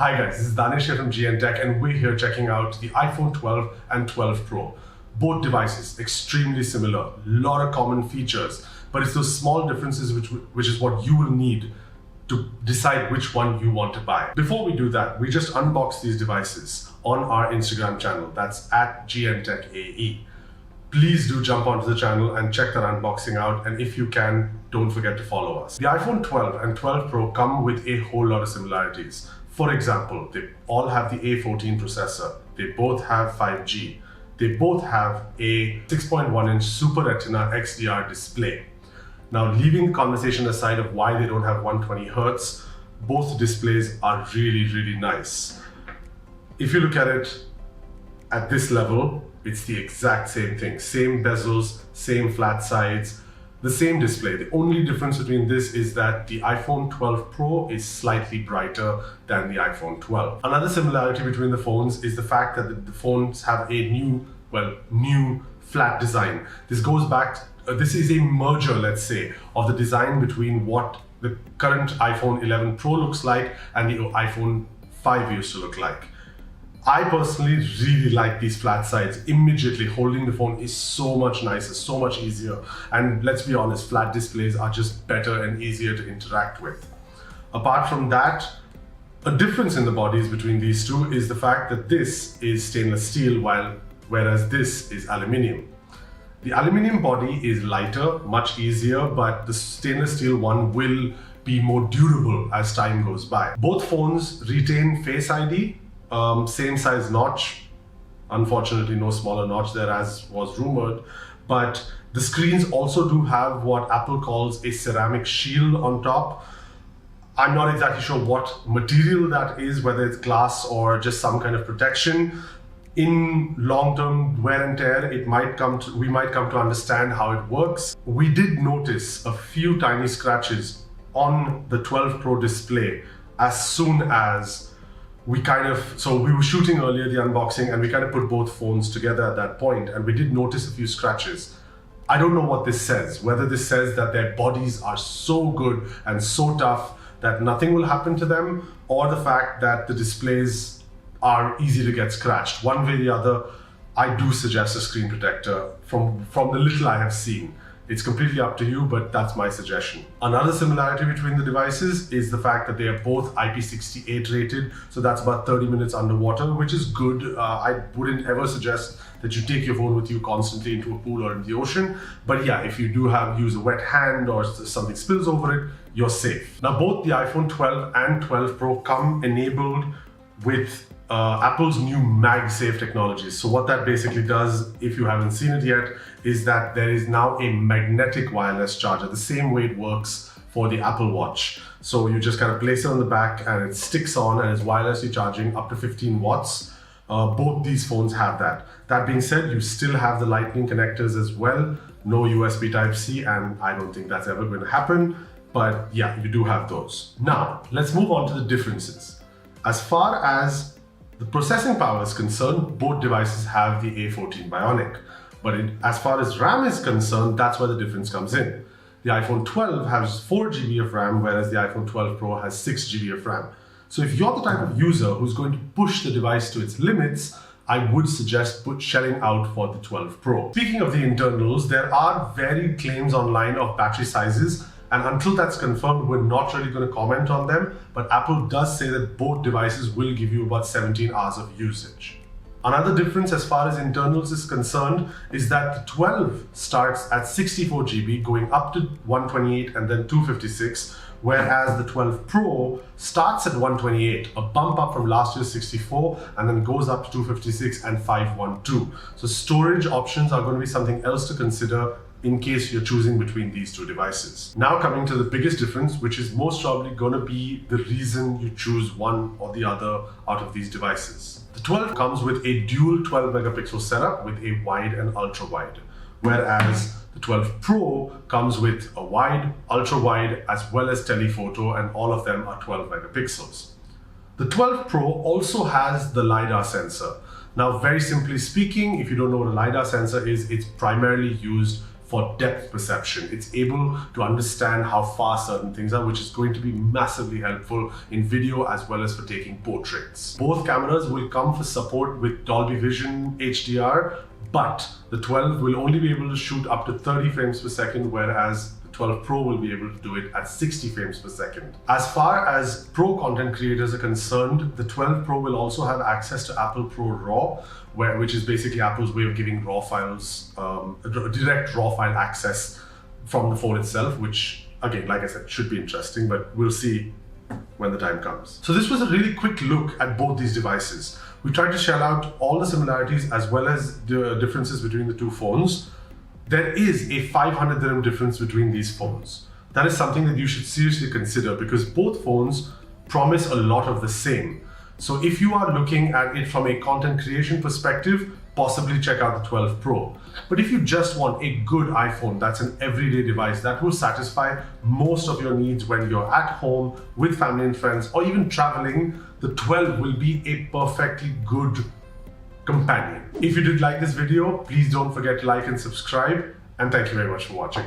Hi guys, this is Daanesh here from GN Tech, and we're here checking out the iPhone 12 and 12 Pro. Both devices extremely similar, lot of common features, but it's those small differences which is what you will need to decide which one you want to buy. Before we do that, we just unbox these devices on our Instagram channel. That's at GNTechAE. Please do jump onto the channel and check that unboxing out, and if you can, don't forget to follow us. The iPhone 12 and 12 Pro come with a whole lot of similarities. For example, they all have the A14 processor, they both have 5G, they both have a 6.1-inch Super Retina XDR display. Now, leaving the conversation aside of why they don't have 120Hz, both displays are really nice. If you look at it at this level, it's the exact same thing. Same bezels, same flat sides, the same display. The only difference between this is that the iPhone 12 Pro is slightly brighter than the iPhone 12. Another similarity between the phones is the fact that the phones have a new flat design. This goes back, this is a merger, let's say, of the design between what the current iPhone 11 Pro looks like and the iPhone 5 used to look like. I personally really like these flat sides. Immediately holding the phone is so much nicer, so much easier. And let's be honest, flat displays are just better and easier to interact with. Apart from that, a difference in the bodies between these two is the fact that this is stainless steel whereas this is aluminium. The aluminium body is lighter, much easier, but the stainless steel one will be more durable as time goes by. Both phones retain Face ID, same size notch, unfortunately no smaller notch there as was rumored, but the screens also do have what Apple calls a ceramic shield on top. I'm not exactly sure what material that is, whether it's glass or just some kind of protection. In long-term wear and tear, we might come to understand how it works. We did notice a few tiny scratches on the 12 Pro display as soon as we were shooting earlier the unboxing, and we kind of put both phones together at that point, and we did notice a few scratches. I don't know what this says, whether this says that their bodies are so good and so tough that nothing will happen to them, or the fact that the displays are easy to get scratched. One way or the other, I do suggest a screen protector from the little I have seen. It's completely up to you, but that's my suggestion. Another similarity between the devices is the fact that they are both IP68 rated, so that's about 30 minutes underwater, which is good. I wouldn't ever suggest that you take your phone with you constantly into a pool or in the ocean, but yeah, if you do use a wet hand or something spills over it, you're safe. Now, both the iPhone 12 and 12 Pro come enabled with Apple's new MagSafe technology. So what that basically does, if you haven't seen it yet, is that there is now a magnetic wireless charger, the same way it works for the Apple Watch. So you just kind of place it on the back and it sticks on and it's wirelessly charging up to 15 watts. Both these phones have that. That being said, you still have the Lightning connectors as well. No USB Type-C, and I don't think that's ever going to happen. But yeah, you do have those. Now, let's move on to the differences. As far as the processing power is concerned, both devices have the A14 Bionic. But as far as RAM is concerned, that's where the difference comes in. The iPhone 12 has 4 GB of RAM, whereas the iPhone 12 Pro has 6 GB of RAM. So if you're the type of user who's going to push the device to its limits, I would suggest shelling out for the 12 Pro. Speaking of the internals, there are varied claims online of battery sizes, and until that's confirmed, we're not really going to comment on them, but Apple does say that both devices will give you about 17 hours of usage. Another difference as far as internals is concerned is that the 12 starts at 64 GB, going up to 128 and then 256, whereas the 12 Pro starts at 128, a bump up from last year's 64, and then goes up to 256 and 512. So storage options are going to be something else to consider in case you're choosing between these two devices. Now coming to the biggest difference, which is most probably going to be the reason you choose one or the other out of these devices. The 12 comes with a dual 12 megapixel setup with a wide and ultra wide, whereas the 12 Pro comes with a wide, ultra wide, as well as telephoto, and all of them are 12 megapixels. The 12 Pro also has the Lidar sensor. Now, very simply speaking, if you don't know what a Lidar sensor is, it's primarily used for depth perception. It's able to understand how far certain things are, which is going to be massively helpful in video as well as for taking portraits. Both cameras will come for support with Dolby Vision Hdr, but the 12 will only be able to shoot up to 30 frames per second, whereas the 12 Pro will be able to do it at 60 frames per second. As far as Pro content creators are concerned, the 12 Pro will also have access to Apple Pro RAW, which is basically Apple's way of giving RAW files, direct RAW file access from the phone itself, which again, like I said, should be interesting, but we'll see when the time comes. So this was a really quick look at both these devices. We tried to shell out all the similarities as well as the differences between the two phones. There is a 500 dirham difference between these phones. That is something that you should seriously consider because both phones promise a lot of the same. So if you are looking at it from a content creation perspective, possibly check out the 12 Pro. But if you just want a good iPhone that's an everyday device that will satisfy most of your needs when you're at home with family and friends or even traveling, the 12 will be a perfectly good companion. If you did like this video, please don't forget to like and subscribe, and thank you very much for watching.